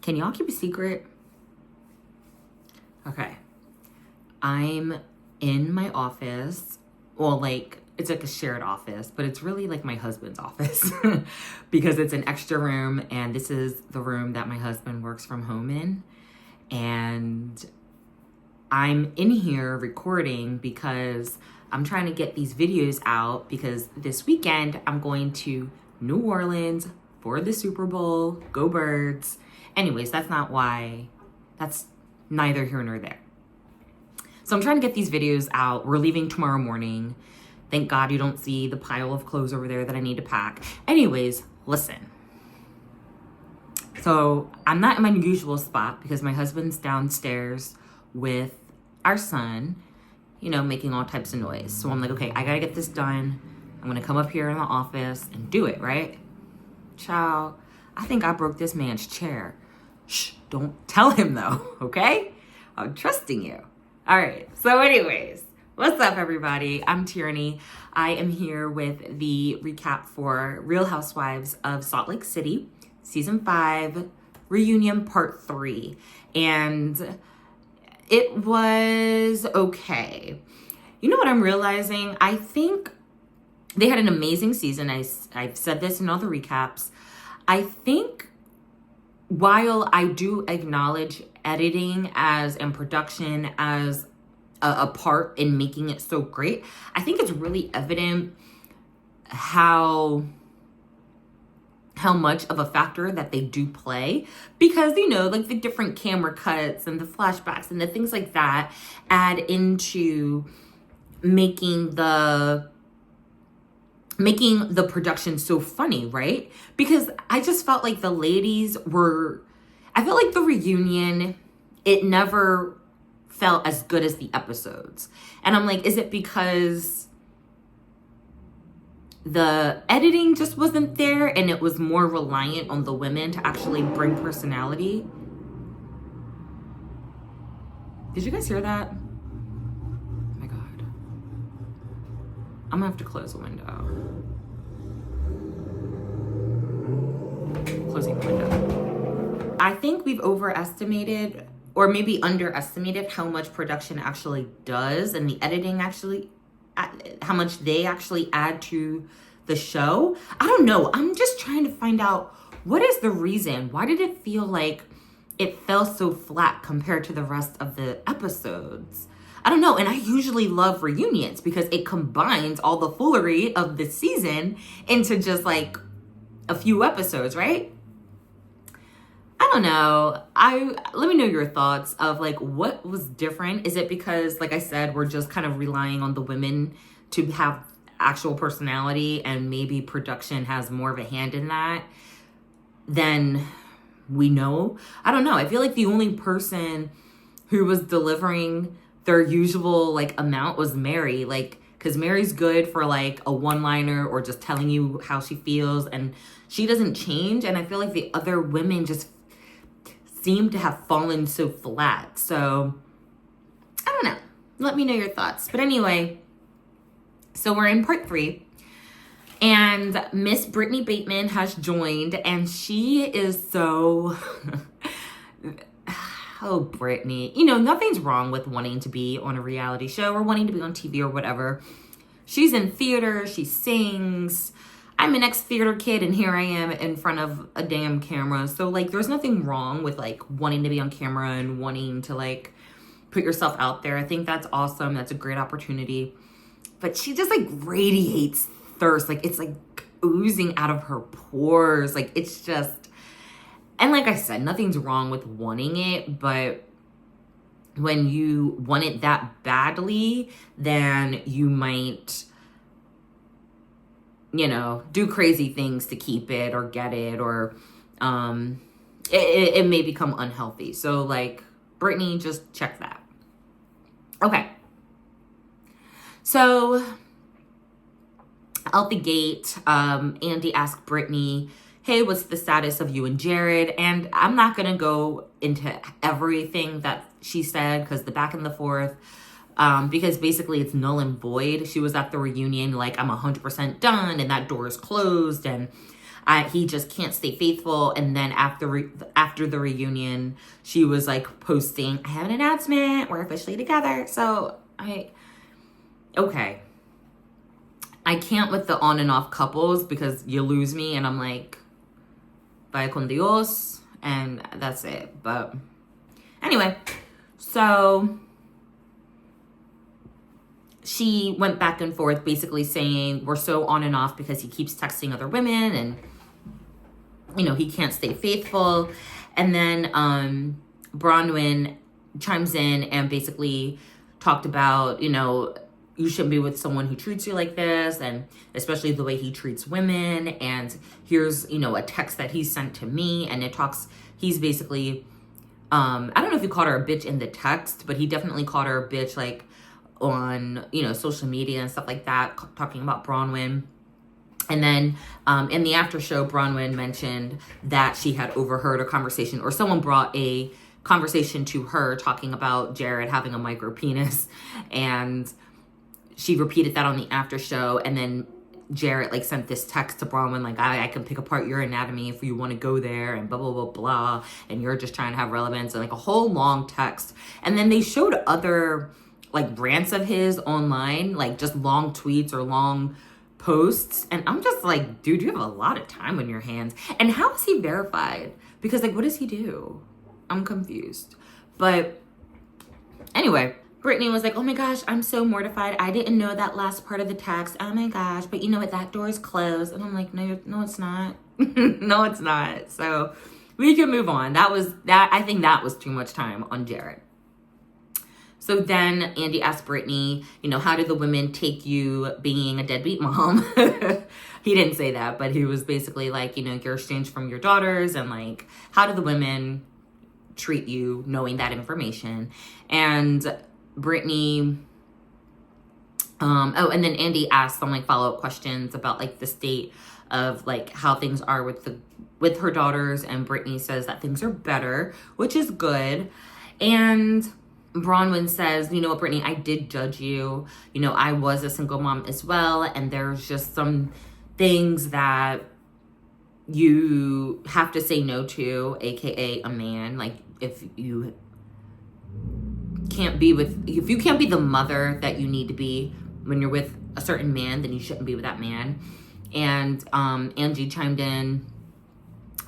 Can y'all keep a secret? Okay. I'm in my office. Well, like, it's like a shared office, but it's really like my husband's office because it's an extra room, and this is the room that my husband works from home in. And I'm in here recording because I'm trying to get these videos out because this weekend I'm going to New Orleans for the Super Bowl. Go Birds. Anyways, that's neither here nor there. So I'm trying to get these videos out. We're leaving tomorrow morning. Thank God you don't see the pile of clothes over there that I need to pack. Anyways, listen. So I'm not in my usual spot because my husband's downstairs with our son, you know, making all types of noise. So I'm like, okay, I gotta get this done. I'm gonna come up here in the office and do it, right? Child, I think I broke this man's chair. Shh, don't tell him though, okay? I'm trusting you. All right, so anyways, what's up everybody? I'm Tierney. I am here with the recap for Real Housewives of Salt Lake City, Season 5, Reunion Part 3. And it was okay. You know what I'm realizing? I think they had an amazing season. I've said this in all the recaps. I think while I do acknowledge editing and production as a part in making it so great, I think it's really evident how much of a factor that they do play, because, you know, like the different camera cuts and the flashbacks and the things like that add into making the production so funny, right? Because I just felt like the ladies I felt like the reunion, it never felt as good as the episodes. And I'm like, is it because the editing just wasn't there and it was more reliant on the women to actually bring personality? Did you guys hear that? Oh my God. I'm gonna have to close the window. Closing the window. I think we've overestimated or maybe underestimated how much production actually does and the editing actually, how much they actually add to the show. I don't know. I'm just trying to find out what is the reason. Why did it feel like it fell so flat compared to the rest of the episodes? I don't know. And I usually love reunions because it combines all the foolery of the season into just like a few episodes, right? I don't know. Let me know your thoughts of like what was different. Is it because, like I said, we're just kind of relying on the women to have actual personality and maybe production has more of a hand in that than we know? I don't know. I feel like the only person who was delivering their usual like amount was Mary, like, because Mary's good for like a one-liner or just telling you how she feels, and she doesn't change. And I feel like the other women just seem to have fallen so flat. So I don't know. Let me know your thoughts. But anyway, so we're in part 3 and Miss Brittany Bateman has joined, and she is so oh, Brittany, you know, nothing's wrong with wanting to be on a reality show or wanting to be on TV or whatever. She's in theater, she sings. I'm an ex-theater kid, and here I am in front of a damn camera. So, like, there's nothing wrong with, like, wanting to be on camera and wanting to, like, put yourself out there. I think that's awesome. That's a great opportunity. But she just, like, radiates thirst. Like, it's, like, oozing out of her pores. Like, it's just... And like I said, nothing's wrong with wanting it, but when you want it that badly, then you might... you know, do crazy things to keep it or get it, or it may become unhealthy. So, like, Brittany, just check that. Okay. So, out the gate, Andy asked Brittany, hey, what's the status of you and Jared? And I'm not going to go into everything that she said because the back and the forth, because basically it's null and void. She was at the reunion like, I'm 100% done and that door is closed. And he just can't stay faithful. And then after the reunion, she was like posting, I have an announcement, we're officially together. So okay. I can't with the on and off couples because you lose me, and I'm like, vaya con Dios, and that's it. But anyway, so she went back and forth basically saying we're so on and off because he keeps texting other women and, you know, he can't stay faithful. And then Bronwyn chimes in and basically talked about, you know, you shouldn't be with someone who treats you like this, and especially the way he treats women. And here's, you know, a text that he sent to me, and he's basically, I don't know if he called her a bitch in the text, but he definitely called her a bitch, like, on, you know, social media and stuff like that, talking about Bronwyn. And then in the after show, Bronwyn mentioned that she had overheard a conversation, or someone brought a conversation to her talking about Jared having a micro penis, and she repeated that on the after show. And then Jared like sent this text to Bronwyn like, I can pick apart your anatomy if you want to go there, and blah blah blah blah, and you're just trying to have relevance, and like a whole long text. And then they showed other like rants of his online, like just long tweets or long posts, and I'm just like, dude, you have a lot of time on your hands. And how is he verified? Because like, what does he do? I'm confused. But anyway, Britani was like, oh my gosh, I'm so mortified. I didn't know that last part of the text. Oh my gosh, but you know what? That door is closed. And I'm like, no, it's not. No, it's not. So we can move on. I think that was too much time on Jared. So then Andy asked Britani, you know, how did the women take you being a deadbeat mom? He didn't say that, but he was basically like, you know, you're estranged from your daughters, and like, how do the women treat you knowing that information? And Britani, and then Andy asked some like follow-up questions about like the state of like how things are with her daughters, and Britani says that things are better, which is good. And Bronwyn says, you know what, Britani, I did judge you. You know, I was a single mom as well, and there's just some things that you have to say no to, aka a man. Like, if you can't be the mother that you need to be when you're with a certain man, then you shouldn't be with that man. And Angie chimed in.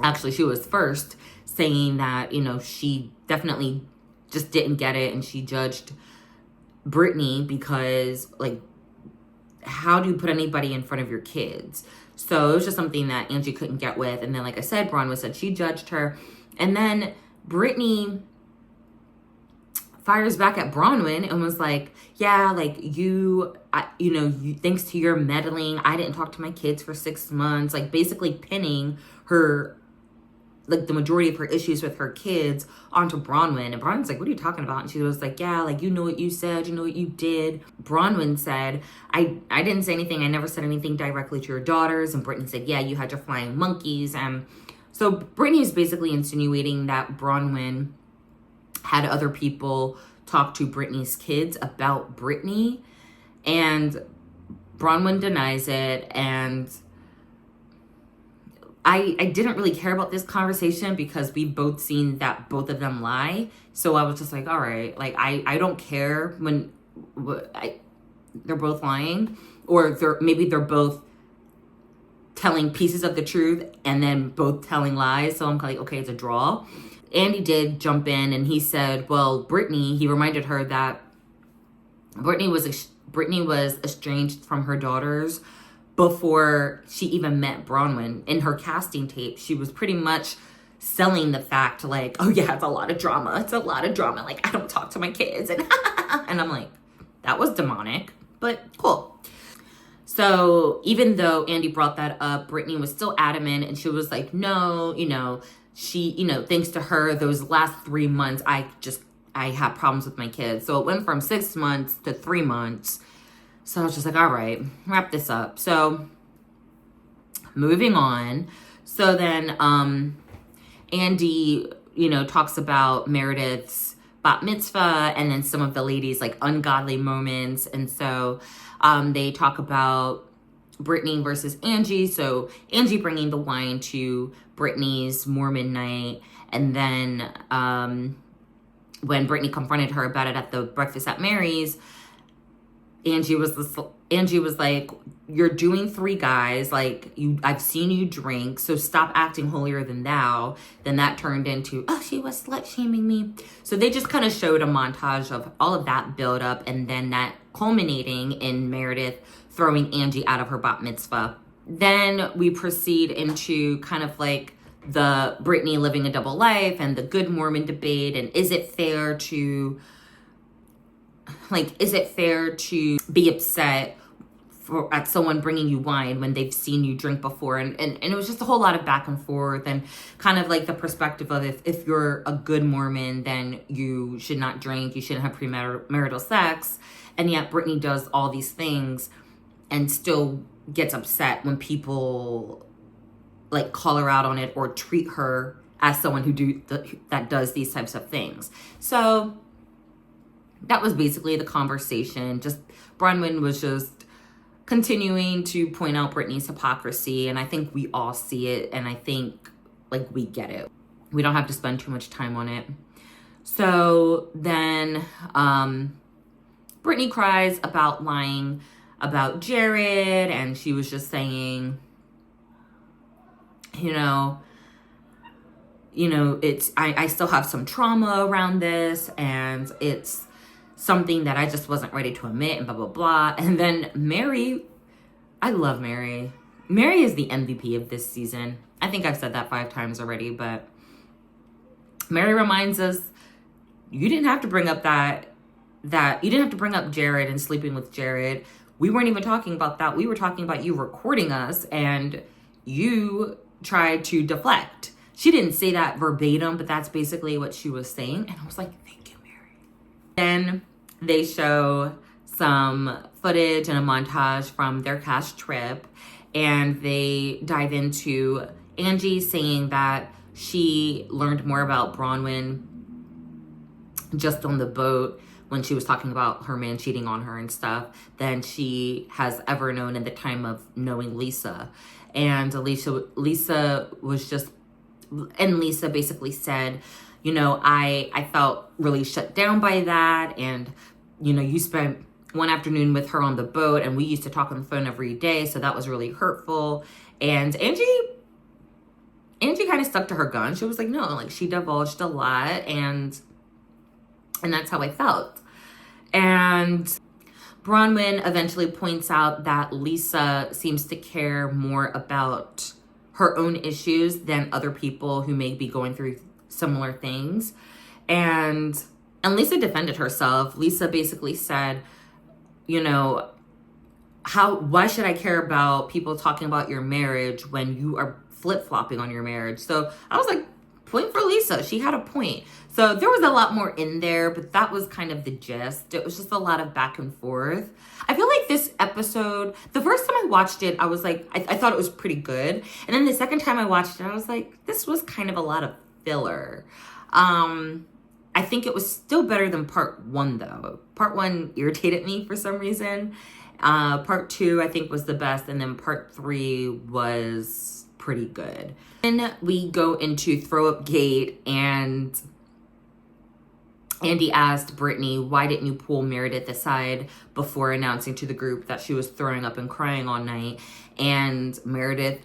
Actually, she was first, saying that, you know, she definitely just didn't get it, and she judged Britani because, like, how do you put anybody in front of your kids? So it was just something that Angie couldn't get with. And then, like I said, Bronwyn said she judged her. And then Britani fires back at Bronwyn and was like, yeah, like, thanks to your meddling, I didn't talk to my kids for 6 months. Like, basically pinning her, like, the majority of her issues with her kids onto Bronwyn. And Bronwyn's like, what are you talking about? And she was like, yeah, like, you know what you said, you know what you did. Bronwyn said, I didn't say anything. I never said anything directly to your daughters. And Britani said, yeah, you had your flying monkeys. So Britani is basically insinuating that Bronwyn had other people talk to Britani's kids about Britani. And Bronwyn denies it. And I didn't really care about this conversation because we've both seen that both of them lie. So I was just like, all right, like, I don't care when they're both lying, or maybe they're both telling pieces of the truth and then both telling lies. So I'm like, okay, it's a draw. Andy did jump in and he said, well, Britani, he reminded her that Britani was estranged from her daughters before she even met Bronwyn. In her casting tape, she was pretty much selling the fact, like, oh yeah, it's a lot of drama. It's a lot of drama. Like, I don't talk to my kids. And I'm like, that was demonic, but cool. So even though Andy brought that up, Britani was still adamant, and she was like, no, she, thanks to her, those last 3 months, I had problems with my kids. So it went from 6 months to 3 months. So I was just like, all right, wrap this up. So moving on. So then Andy, talks about Meredith's bat mitzvah and then some of the ladies' like ungodly moments. And so they talk about Britani versus Angie. So Angie bringing the wine to Britani's Mormon night. And then when Britani confronted her about it at the breakfast at Mary's, Angie was like, you're doing 3 guys, like, I've seen you drink, so stop acting holier than thou. Then that turned into, oh, she was slut shaming me. So they just kind of showed a montage of all of that build up, and then that culminating in Meredith throwing Angie out of her bat mitzvah. Then we proceed into kind of like the Britani living a double life and the good Mormon debate, and is it fair to be upset at someone bringing you wine when they've seen you drink before? And it was just a whole lot of back and forth, and kind of like the perspective of if you're a good Mormon, then you should not drink, you shouldn't have premarital sex. And yet Britani does all these things and still gets upset when people like call her out on it or treat her as someone that does these types of things. So that was basically the conversation. Just Bronwyn was just continuing to point out Britani's hypocrisy, and I think we all see it, and I think like we get it. We don't have to spend too much time on it. So then Britani cries about lying about Jared, and she was just saying, it's I still have some trauma around this, and it's something that I just wasn't ready to admit, and blah, blah, blah. And then Mary, I love Mary. Mary is the MVP of this season. I think I've said that 5 times already, but Mary reminds us, you didn't have to bring up you didn't have to bring up Jared and sleeping with Jared. We weren't even talking about that. We were talking about you recording us, and you tried to deflect. She didn't say that verbatim, but that's basically what she was saying. And I was like, thank you, Mary. Then they show some footage and a montage from their cash trip, and they dive into Angie saying that she learned more about Bronwyn just on the boat when she was talking about her man cheating on her and stuff than she has ever known in the time of knowing Lisa. And Lisa basically said, I felt really shut down by that. And, you spent one afternoon with her on the boat, and we used to talk on the phone every day. So that was really hurtful. And Angie kind of stuck to her gun. She was like, no, like she divulged a lot, and that's how I felt. And Bronwyn eventually points out that Lisa seems to care more about her own issues than other people who may be going through similar things. And Lisa defended herself. Lisa basically said, why should I care about people talking about your marriage when you are flip-flopping on your marriage? So I was like, point for Lisa. She had a point. So there was a lot more in there, but that was kind of the gist. It was just a lot of back and forth. I feel like this episode, the first time I watched it, I was like, I thought it was pretty good. And then the second time I watched it, I was like, this was kind of a lot of filler. I think it was still better than part 1 though. Part 1 irritated me for some reason. Part 2 I think was the best, and then part 3 was pretty good. Then we go into Throw Up Gate, and Andy asked Britani, why didn't you pull Meredith aside before announcing to the group that she was throwing up and crying all night? And Meredith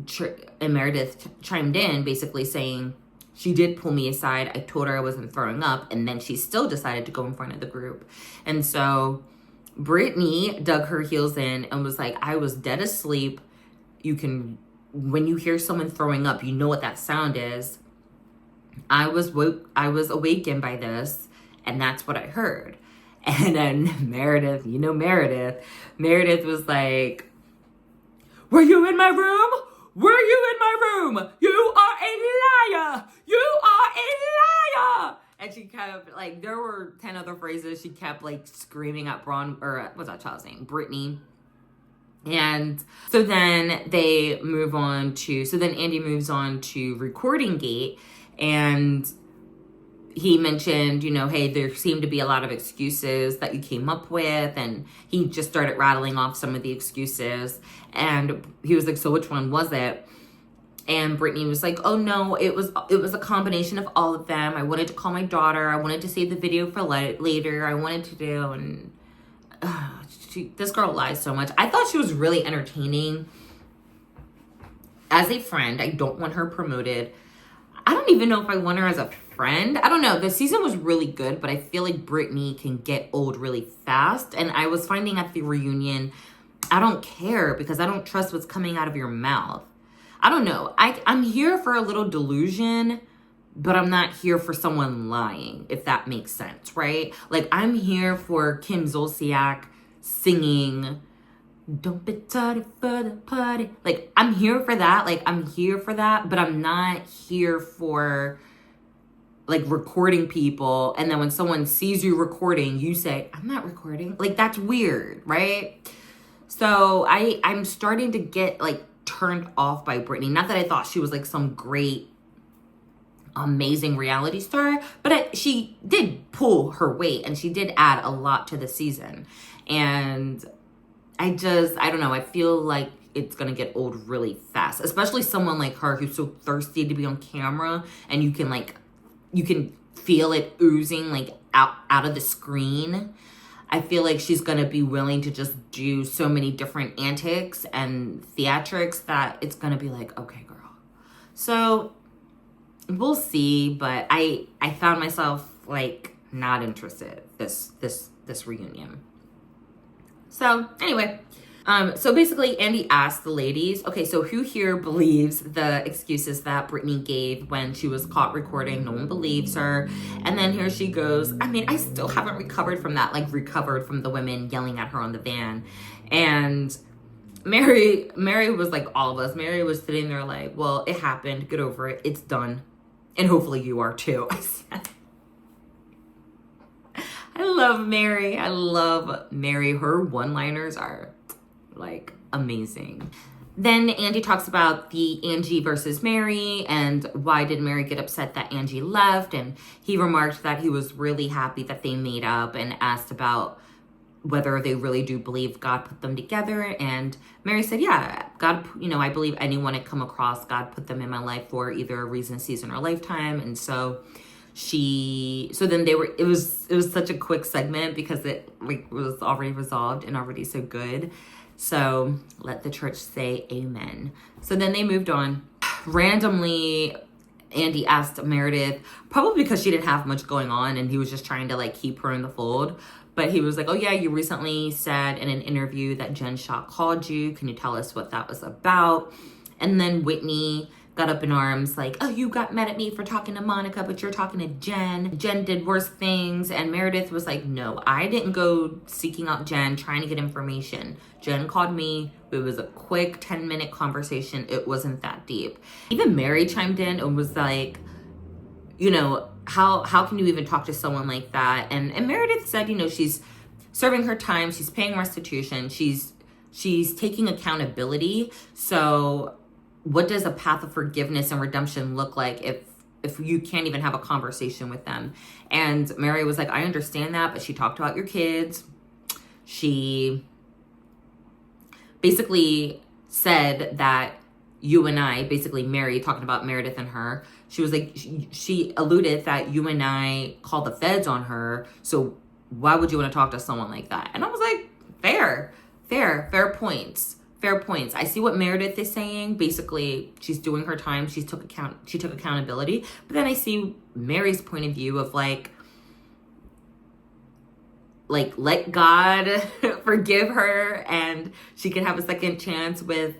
chimed in basically saying, she did pull me aside. I told her I wasn't throwing up, and then she still decided to go in front of the group. And Britani dug her heels in and was like, I was dead asleep. When you hear someone throwing up, you know what that sound is. I was awakened by this, and that's what I heard. And then Meredith was like, were you in my room? Were you in my room? You are a liar. You are a liar. And she kept, like, there were 10 other phrases she kept, like, screaming at what's that child's name? Britani. And so then Andy moves on to Recording Gate, and he mentioned, you know, hey, there seemed to be a lot of excuses that you came up with. And he just started rattling off some of the excuses. And he was like, so which one was it? And Britani was like, oh no, it was a combination of all of them. I wanted to call my daughter. I wanted to save the video for later. I wanted to do, and this girl lies so much. I thought she was really entertaining. As a friend, I don't want her promoted. I don't even know if I want her as a friend. I don't know. The season was really good, but I feel like Britani can get old really fast. And I was finding at the reunion, I don't care because I don't trust what's coming out of your mouth. I don't know. I'm here for a little delusion, but I'm not here for someone lying, if that makes sense, right? Like, I'm here for Kim Zolciak singing, don't be tardy for the party. Like, I'm here for that. Like, I'm here for that, but I'm not here for, like, recording people. And then when someone sees you recording, you say, I'm not recording. Like, that's weird, right? So I'm starting to get, like, turned off by Britani. Not that I thought she was like some great, amazing reality star, but she did pull her weight and she did add a lot to the season. And I don't know. I feel like it's going to get old really fast, especially someone like her who's so thirsty to be on camera, and you can feel it oozing like out of the screen. I feel like she's going to be willing to just do so many different antics and theatrics that it's going to be like, okay, girl. So we'll see, but I found myself like not interested this reunion. So anyway, so basically Andy asked the ladies, okay, so who here believes the excuses that Britani gave when she was caught recording? No one believes her. And then here she goes. I mean, I still haven't recovered from that, like recovered from the women yelling at her on the van. And Mary was like all of us. Mary was sitting there like, well, it happened. Get over it. It's done. And hopefully you are too. I said, I love Mary. I love Mary. Her one-liners are like amazing. Then Andy talks about the Angie versus Mary and why did Mary get upset that Angie left, and he remarked that he was really happy that they made up and asked about whether they really do believe God put them together. And Mary said, yeah, God, you know, I believe anyone I come across, God put them in my life for either a reason, season, or lifetime. And so then it was such a quick segment because it like was already resolved and already so good. So let the church say amen. So then they moved on. Randomly, Andy asked Meredith, probably because she didn't have much going on and he was just trying to like keep her in the fold. But he was like, oh yeah, you recently said in an interview that Jen Shah called you. Can you tell us what that was about? And then Whitney got up in arms like, oh, you got mad at me for talking to Monica, but you're talking to Jen. Jen did worse things. And Meredith was like, no, I didn't go seeking out Jen, trying to get information. Jen called me. It was a quick 10-minute conversation. It wasn't that deep. Even Mary chimed in and was like, you know, how can you even talk to someone like that? And Meredith said, you know, she's serving her time. She's paying restitution. She's taking accountability. So what does a path of forgiveness and redemption look like if you can't even have a conversation with them? And Mary was like, I understand that, but she talked about your kids. She basically said that you and I, basically Mary talking about Meredith and her, she was like, she alluded that you and I called the feds on her. So why would you want to talk to someone like that? And I was like, fair points. Fair points. I see what Meredith is saying. Basically, she's doing her time. She took accountability. But then I see Mary's point of view of like let God forgive her and she can have a second chance with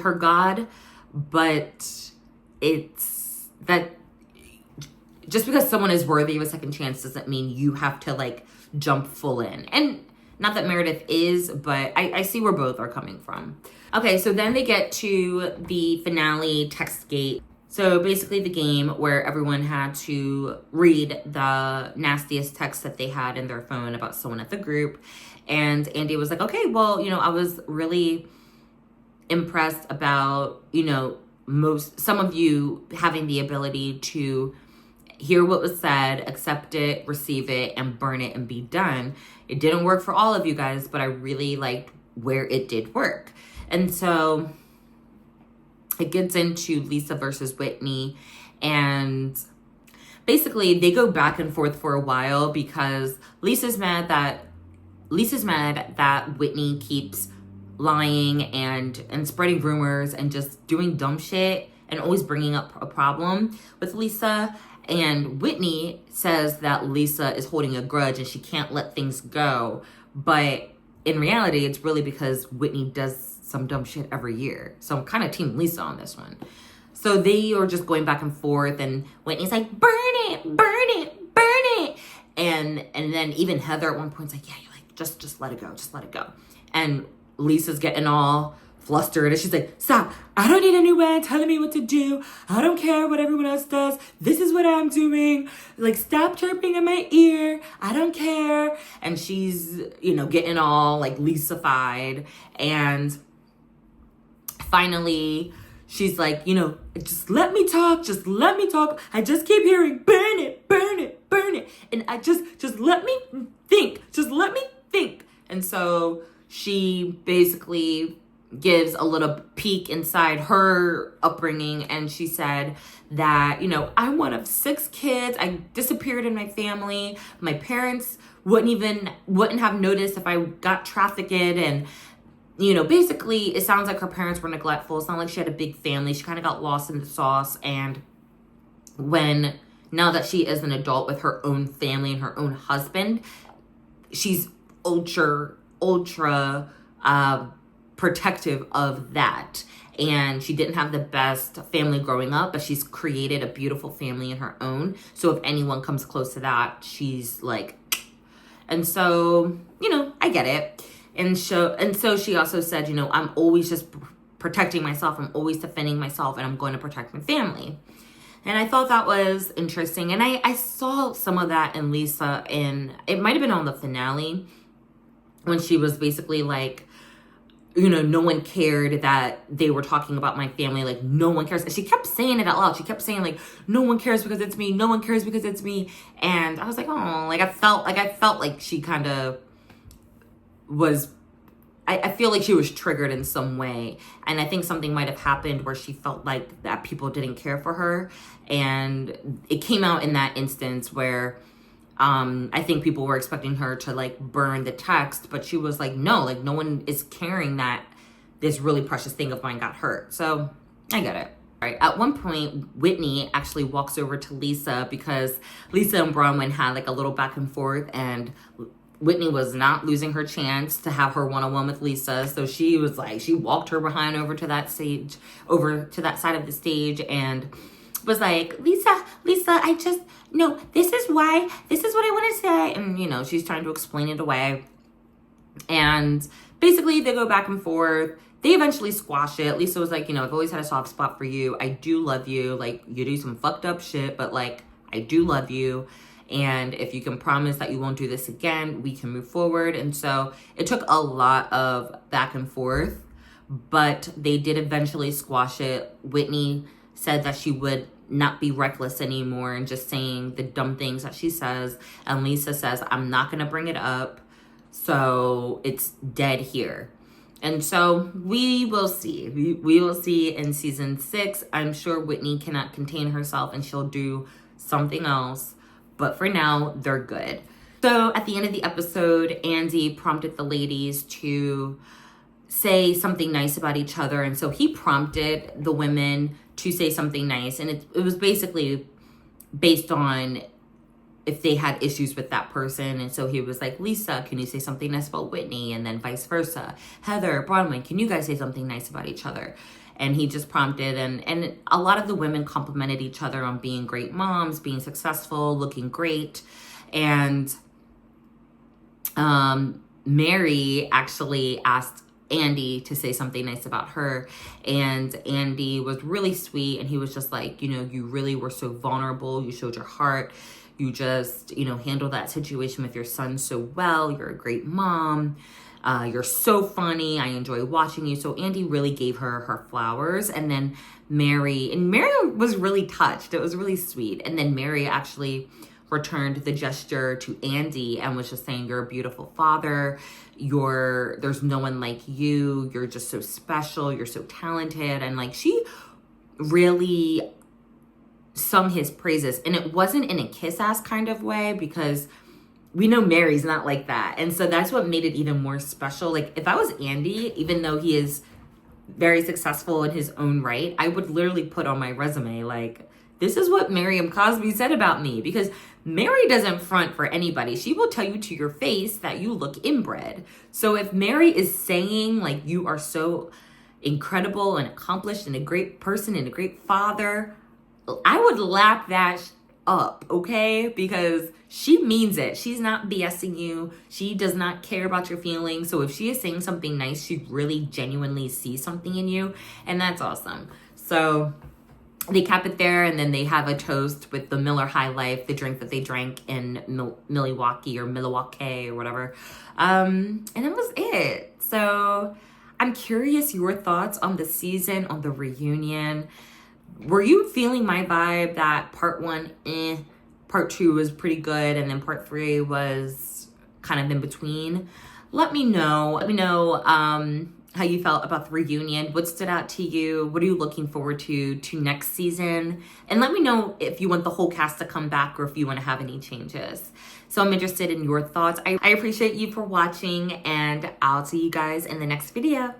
her God. But it's that just because someone is worthy of a second chance doesn't mean you have to like jump full in. And not that Meredith is, but I see where both are coming from. Okay, so then they get to the finale text gate. So basically the game where everyone had to read the nastiest text that they had in their phone about someone at the group. And Andy was like, okay, well, you know, I was really impressed about, you know, some of you having the ability to hear what was said, accept it, receive it, and burn it and be done. It didn't work for all of you guys, but I really liked where it did work. And so it gets into Lisa versus Whitney, and basically they go back and forth for a while because Lisa's mad that Whitney keeps lying and spreading rumors and just doing dumb shit and always bringing up a problem with Lisa. And Whitney says that Lisa is holding a grudge and she can't let things go. But in reality, it's really because Whitney does some dumb shit every year. So I'm kind of team Lisa on this one. So they are just going back and forth, and Whitney's like, burn it, burn it, burn it. And then even Heather at one point's like, yeah, you're like, just let it go, just let it go. And Lisa's getting all flustered, and she's like, stop, I don't need a new man telling me what to do. I don't care what everyone else does. This is what I'm doing. Like, stop chirping in my ear. I don't care. And she's, getting all like Lisa-fied. And finally, she's like, just let me talk. Just let me talk. I just keep hearing, burn it, burn it, burn it. And I just let me think. Just let me think. And so she basically gives a little peek inside her upbringing, and she said that, I'm one of 6 kids. I disappeared in my family. My parents wouldn't have noticed if I got trafficked, and basically it sounds like her parents were neglectful. It's not like she had a big family. She kind of got lost in the sauce. And now that she is an adult with her own family and her own husband, she's ultra protective of that. And she didn't have the best family growing up, but she's created a beautiful family in her own. So if anyone comes close to that, she's like, and so, I get it. And so she also said, I'm always just protecting myself. I'm always defending myself, and I'm going to protect my family. And I thought that was interesting. And I saw some of that in Lisa, and it might have been on the finale when she was basically like, no one cared that they were talking about my family. Like, no one cares. And she kept saying it out loud. She kept saying, like, no one cares because it's me. No one cares because it's me. And I was like, oh, like I felt like she kind of was, I feel like she was triggered in some way. And I think something might have happened where she felt like that people didn't care for her. And it came out in that instance where I think people were expecting her to like burn the text, but she was like, no one is caring that this really precious thing of mine got hurt. So I get it. All right. At one point, Whitney actually walks over to Lisa because Lisa and Bronwyn had like a little back and forth, and Whitney was not losing her chance to have her one-on-one with Lisa. So she was like, she walked her behind over to that side of the stage, and was like, Lisa, no, this is what I want to say. And, she's trying to explain it away. And basically they go back and forth. They eventually squash it. Lisa was like, I've always had a soft spot for you. I do love you. Like, you do some fucked up shit, but like, I do love you. And if you can promise that you won't do this again, we can move forward. And so it took a lot of back and forth, but they did eventually squash it. Whitney said that she would not be reckless anymore and just saying the dumb things that she says. And Lisa says, I'm not going to bring it up. So it's dead here. And so we will see. We will see in season 6. I'm sure Whitney cannot contain herself and she'll do something else. But for now, they're good. So at the end of the episode, Andy prompted the ladies to say something nice about each other. And so he prompted the women to say something nice. And it was basically based on if they had issues with that person. And so he was like, Lisa, can you say something nice about Whitney? And then vice versa. Heather, Bronwyn, can you guys say something nice about each other? And he just prompted, and a lot of the women complimented each other on being great moms, being successful, looking great. And Mary actually asked Andy to say something nice about her, and Andy was really sweet, and he was just like, you really were so vulnerable, you showed your heart, you just handled that situation with your son so well, you're a great mom, You're so funny. I enjoy watching you. So Andy really gave her her flowers. And then Mary was really touched. It was really sweet. And then Mary actually returned the gesture to Andy and was just saying, you're a beautiful father. There's no one like you. You're just so special. You're so talented. And like, she really sung his praises. And it wasn't in a kiss ass kind of way, because we know Mary's not like that. And so that's what made it even more special. Like, if I was Andy, even though he is very successful in his own right, I would literally put on my resume, like, this is what Miriam Cosby said about me. Because Mary doesn't front for anybody. She will tell you to your face that you look inbred. So if Mary is saying, like, you are so incredible and accomplished and a great person and a great father, I would lap that up, okay? Because she means it. She's not BSing you. She does not care about your feelings. So if she is saying something nice, she really genuinely sees something in you. And that's awesome. So they cap it there, and then they have a toast with the Miller High Life, the drink that they drank in Milwaukee or whatever. And that was it. So I'm curious your thoughts on the season, on the reunion. Were you feeling my vibe that part 1, part 2 was pretty good, and then part 3 was kind of in between? Let me know. Let me know how you felt about the reunion. What stood out to you? What are you looking forward to next season? And let me know if you want the whole cast to come back or if you want to have any changes. So I'm interested in your thoughts. I appreciate you for watching, and I'll see you guys in the next video.